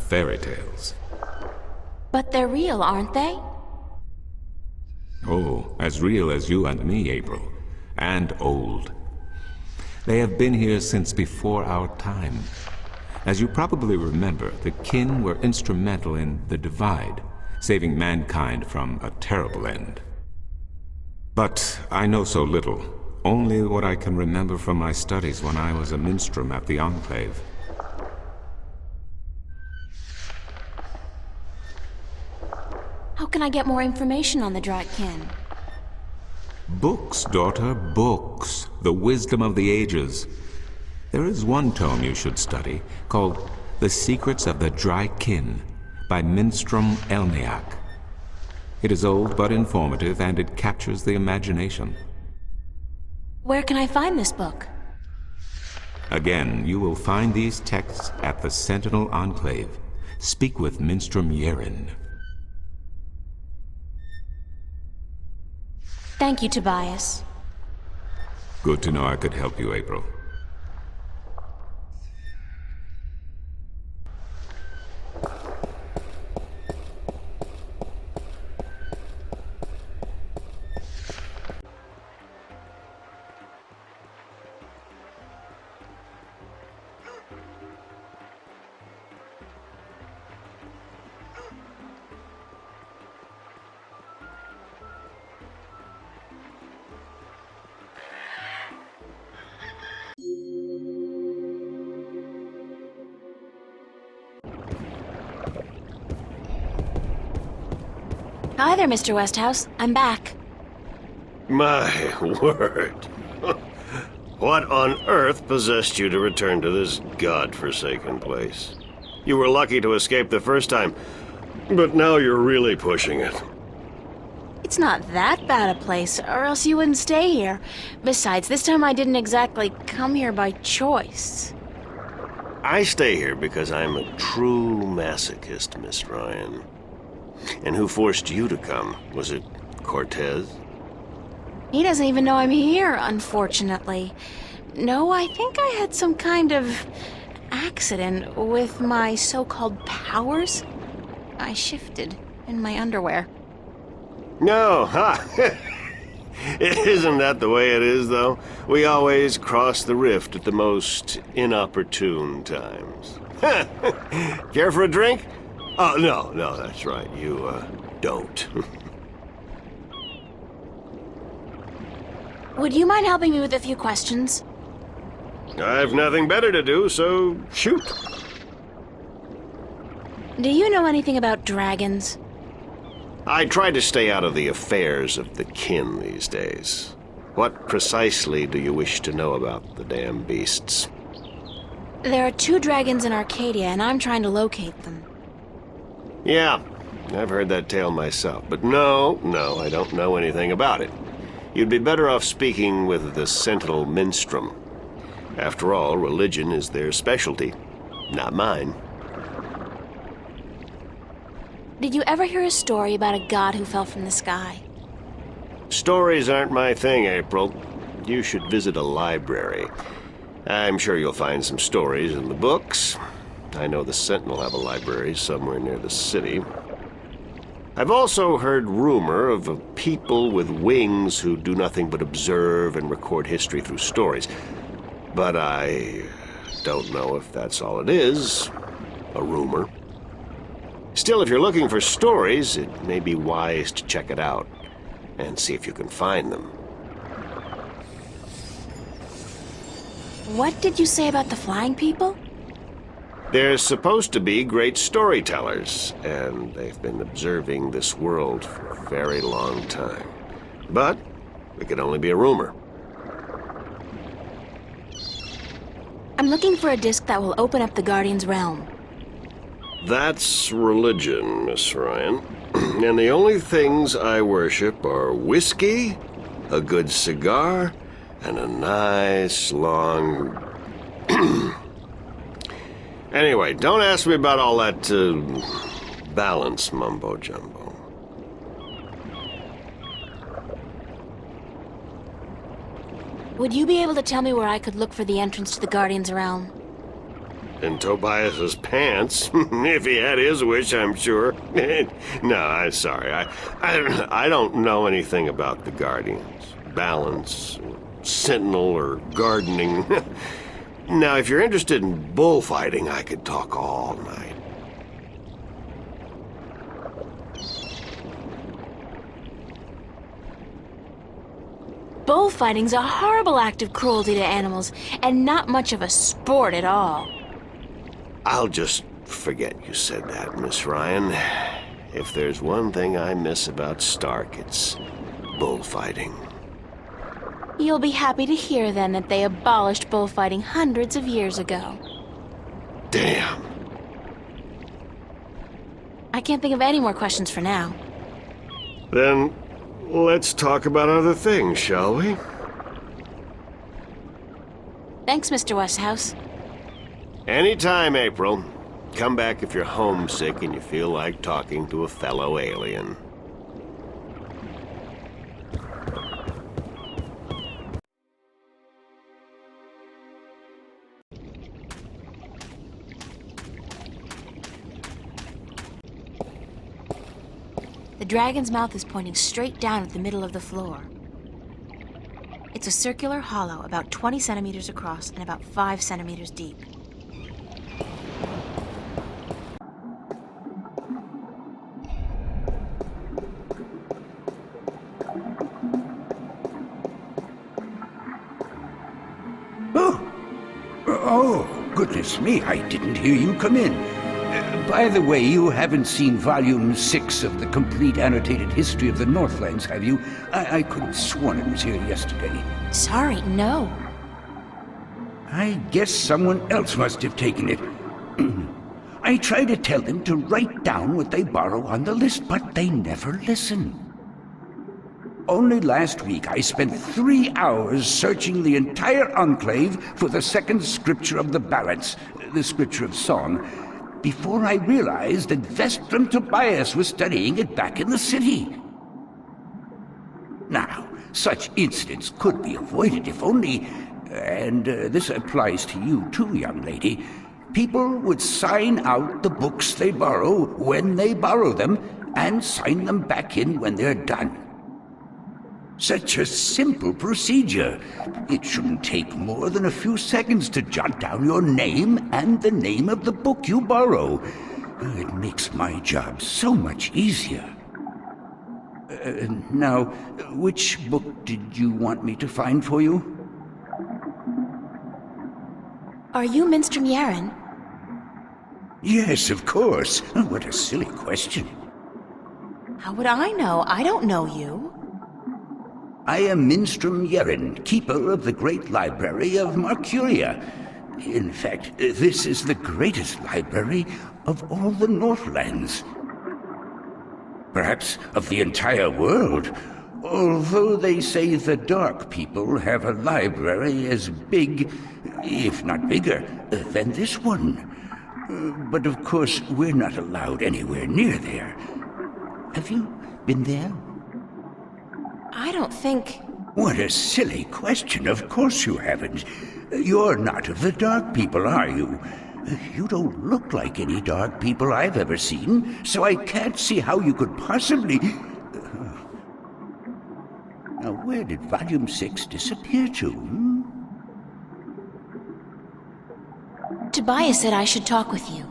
fairy tales. But they're real, aren't they? Oh, as real as you and me, April. And old. They have been here since before our time. As you probably remember, the kin were instrumental in the Divide, saving mankind from a terrible end. But I know so little. Only what I can remember from my studies when I was a minstrel at the Enclave. How can I get more information on the Drakkin? Books, daughter, books. The wisdom of the ages. There is one tome you should study, called The Secrets of the Drakkin, by Minstrom Elniak. It is old but informative, and it captures the imagination. Where can I find this book? Again, you will find these texts at the Sentinel Enclave. Speak with Minstrom Yerin. Thank you, Tobias. Good to know I could help you, April. Hi there, Mr. Westhouse. I'm back. My word. What on earth possessed you to return to this godforsaken place? You were lucky to escape the first time, but now you're really pushing it. It's not that bad a place, or else you wouldn't stay here. Besides, this time I didn't exactly come here by choice. I stay here because I'm a true masochist, Miss Ryan. And who forced you to come? Was it Cortez? He doesn't even know I'm here, unfortunately. No, I think I had some kind of accident with my so-called powers. I shifted in my underwear. No, ha! Isn't that the way it is, though? We always cross the rift at the most inopportune times. Care for a drink? Oh, no, that's right. You, don't. Would you mind helping me with a few questions? I've nothing better to do, so shoot. Do you know anything about dragons? I try to stay out of the affairs of the kin these days. What precisely do you wish to know about the damn beasts? There are 2 dragons in Arcadia, and I'm trying to locate them. Yeah, I've heard that tale myself, but no, I don't know anything about it. You'd be better off speaking with the Sentinel Minstrom. After all, religion is their specialty, not mine. Did you ever hear a story about a god who fell from the sky? Stories aren't my thing, April. You should visit a library. I'm sure you'll find some stories in the books. I know the Sentinel have a library somewhere near the city. I've also heard rumor of a people with wings who do nothing but observe and record history through stories. But I don't know if that's all it is. A rumor. Still, if you're looking for stories, it may be wise to check it out and see if you can find them. What did you say about the flying people? They're supposed to be great storytellers, and they've been observing this world for a very long time. But it could only be a rumor. I'm looking for a disc that will open up the Guardian's realm. That's religion, Miss Ryan. And the only things I worship are whiskey, a good cigar, and a nice long... Anyway, don't ask me about all that, balance mumbo-jumbo. Would you be able to tell me where I could look for the entrance to the Guardian's realm? in Tobias's pants. If he had his wish, I'm sure. No, I'm sorry. I don't know anything about the Guardians. Balance, Sentinel, or gardening. Now, if you're interested in bullfighting, I could talk all night. Bullfighting's a horrible act of cruelty to animals, and not much of a sport at all. I'll just forget you said that, Miss Ryan. If there's one thing I miss about Stark, it's bullfighting. You'll be happy to hear, then, that they abolished bullfighting hundreds of years ago. Damn. I can't think of any more questions for now. Then, let's talk about other things, shall we? Thanks, Mr. Westhouse. Anytime, April. Come back if you're homesick and you feel like talking to a fellow alien. The dragon's mouth is pointing straight down at the middle of the floor. It's a circular hollow about 20 centimeters across and about 5 centimeters deep. Oh, goodness me, I didn't hear you come in. By the way, you haven't seen Volume 6 of the Complete Annotated History of the Northlands, have you? I could have sworn it was here yesterday. Sorry, no. I guess someone else must have taken it. I try to tell them to write down what they borrow on the list, but they never listen. Only last week I spent 3 hours searching the entire Enclave for the second scripture of the balance, the scripture of song, before I realized that Vestrum Tobias was studying it back in the city. Now, such incidents could be avoided if only, and this applies to you too, young lady, people would sign out the books they borrow when they borrow them and sign them back in when they're done. Such a simple procedure. It shouldn't take more than a few seconds to jot down your name and the name of the book you borrow. It makes my job so much easier. Now, which book did you want me to find for you? Are you Minstrom Yaren? Yes, of course. What a silly question. How would I know? I don't know you. I am Minstrom Yeren, keeper of the Great Library of Marcuria. In fact, this is the greatest library of all the Northlands. Perhaps of the entire world, although they say the Dark People have a library as big, if not bigger, than this one. But of course, we're not allowed anywhere near there. Have you been there? I don't think... What a silly question. Of course you haven't. You're not of the Dark People, are you? You don't look like any Dark People I've ever seen, so I can't see how you could possibly... Now, where did Volume 6 disappear to? Tobias said I should talk with you.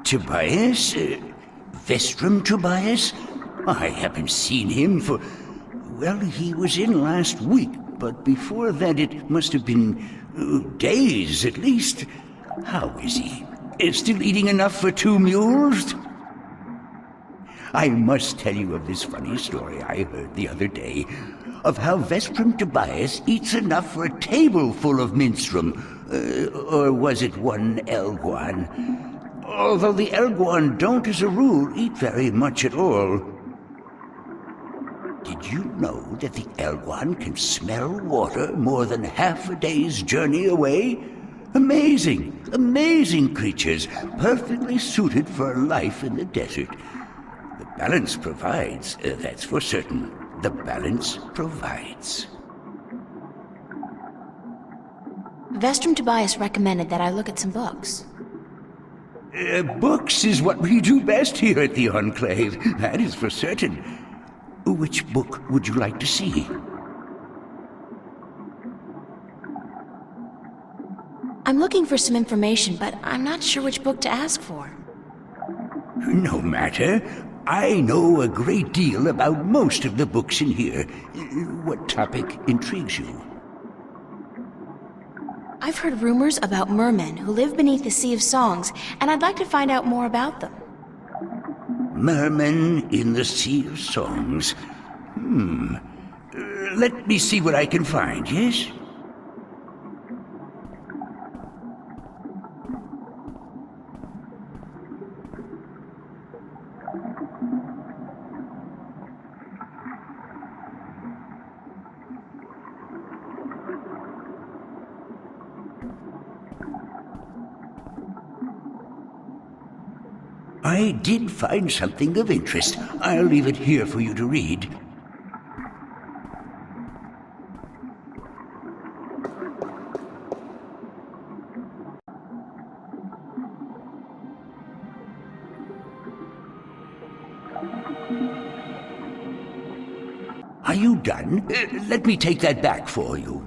Tobias? Vestrum Tobias? I haven't seen him for... Well, he was in last week, but before that it must have been days at least. How is he? Still eating enough for 2 mules? I must tell you of this funny story I heard the other day, of how Vestrum Tobias eats enough for a table full of Minstrom, or was it one Elguan? Although the Elguan don't, as a rule, eat very much at all. Did you know that the Elguan can smell water more than half a day's journey away? Amazing, amazing creatures, perfectly suited for life in the desert. The balance provides, that's for certain. The balance provides. Vestrum Tobias recommended that I look at some books. Books is what we do best here at the Enclave, that is for certain. Which book would you like to see? I'm looking for some information, but I'm not sure which book to ask for. No matter. I know a great deal about most of the books in here. What topic intrigues you? I've heard rumors about mermen who live beneath the Sea of Songs, and I'd like to find out more about them. Mermen in the Sea of Songs. Let me see what I can find, yes? I did find something of interest. I'll leave it here for you to read. Are you done? Let me take that back for you.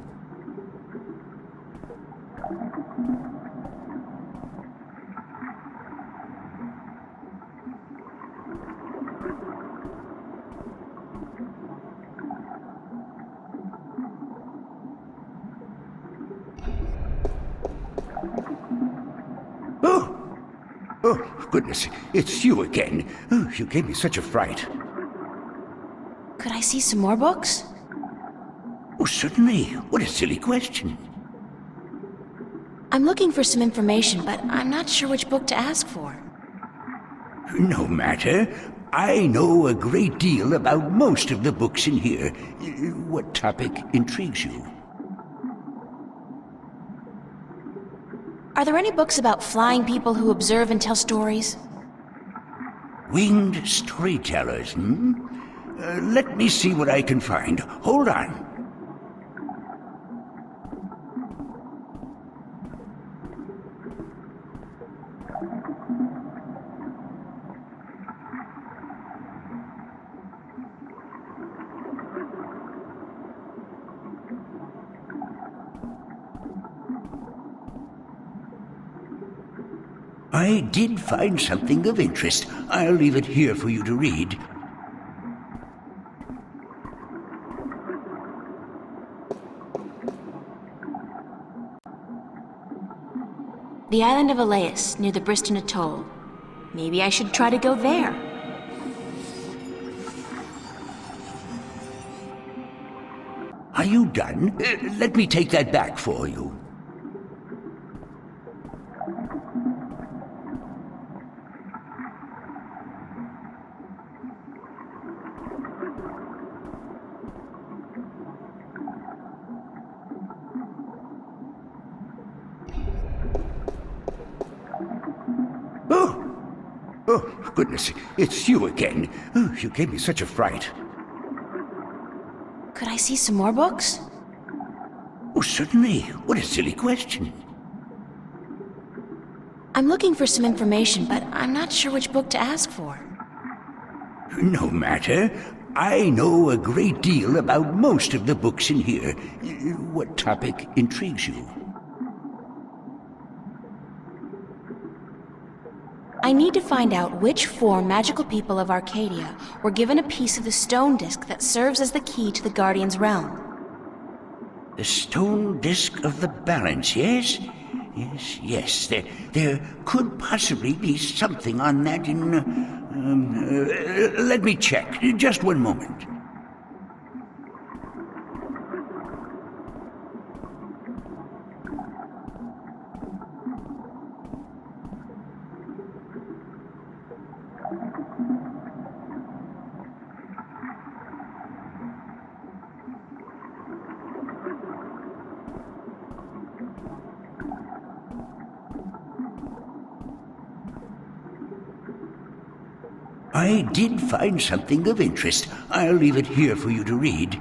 Oh, goodness, it's you again. Oh, you gave me such a fright. Could I see some more books? Oh, certainly. What a silly question. I'm looking for some information, but I'm not sure which book to ask for. No matter. I know a great deal about most of the books in here. What topic intrigues you? Are there any books about flying people who observe and tell stories? Winged storytellers, let me see what I can find. Hold on. I did find something of interest. I'll leave it here for you to read. The island of Eleus, near the Briston Atoll. Maybe I should try to go there. Are you done? Let me take that back for you. Oh, goodness, it's you again. Oh, you gave me such a fright. Could I see some more books? Oh, certainly. What a silly question. I'm looking for some information, but I'm not sure which book to ask for. No matter. I know a great deal about most of the books in here. What topic intrigues you? I need to find out which four magical people of Arcadia were given a piece of the stone disc that serves as the key to the Guardian's realm. The stone disc of the balance, yes? Yes. There could possibly be something on that in... let me check. Just one moment. I did find something of interest. I'll leave it here for you to read.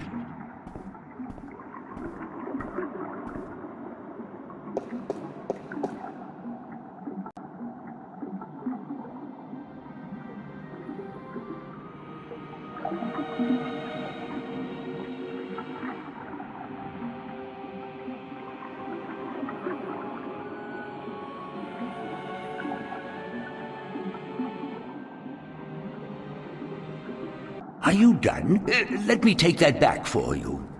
Are you done? Let me take that back for you.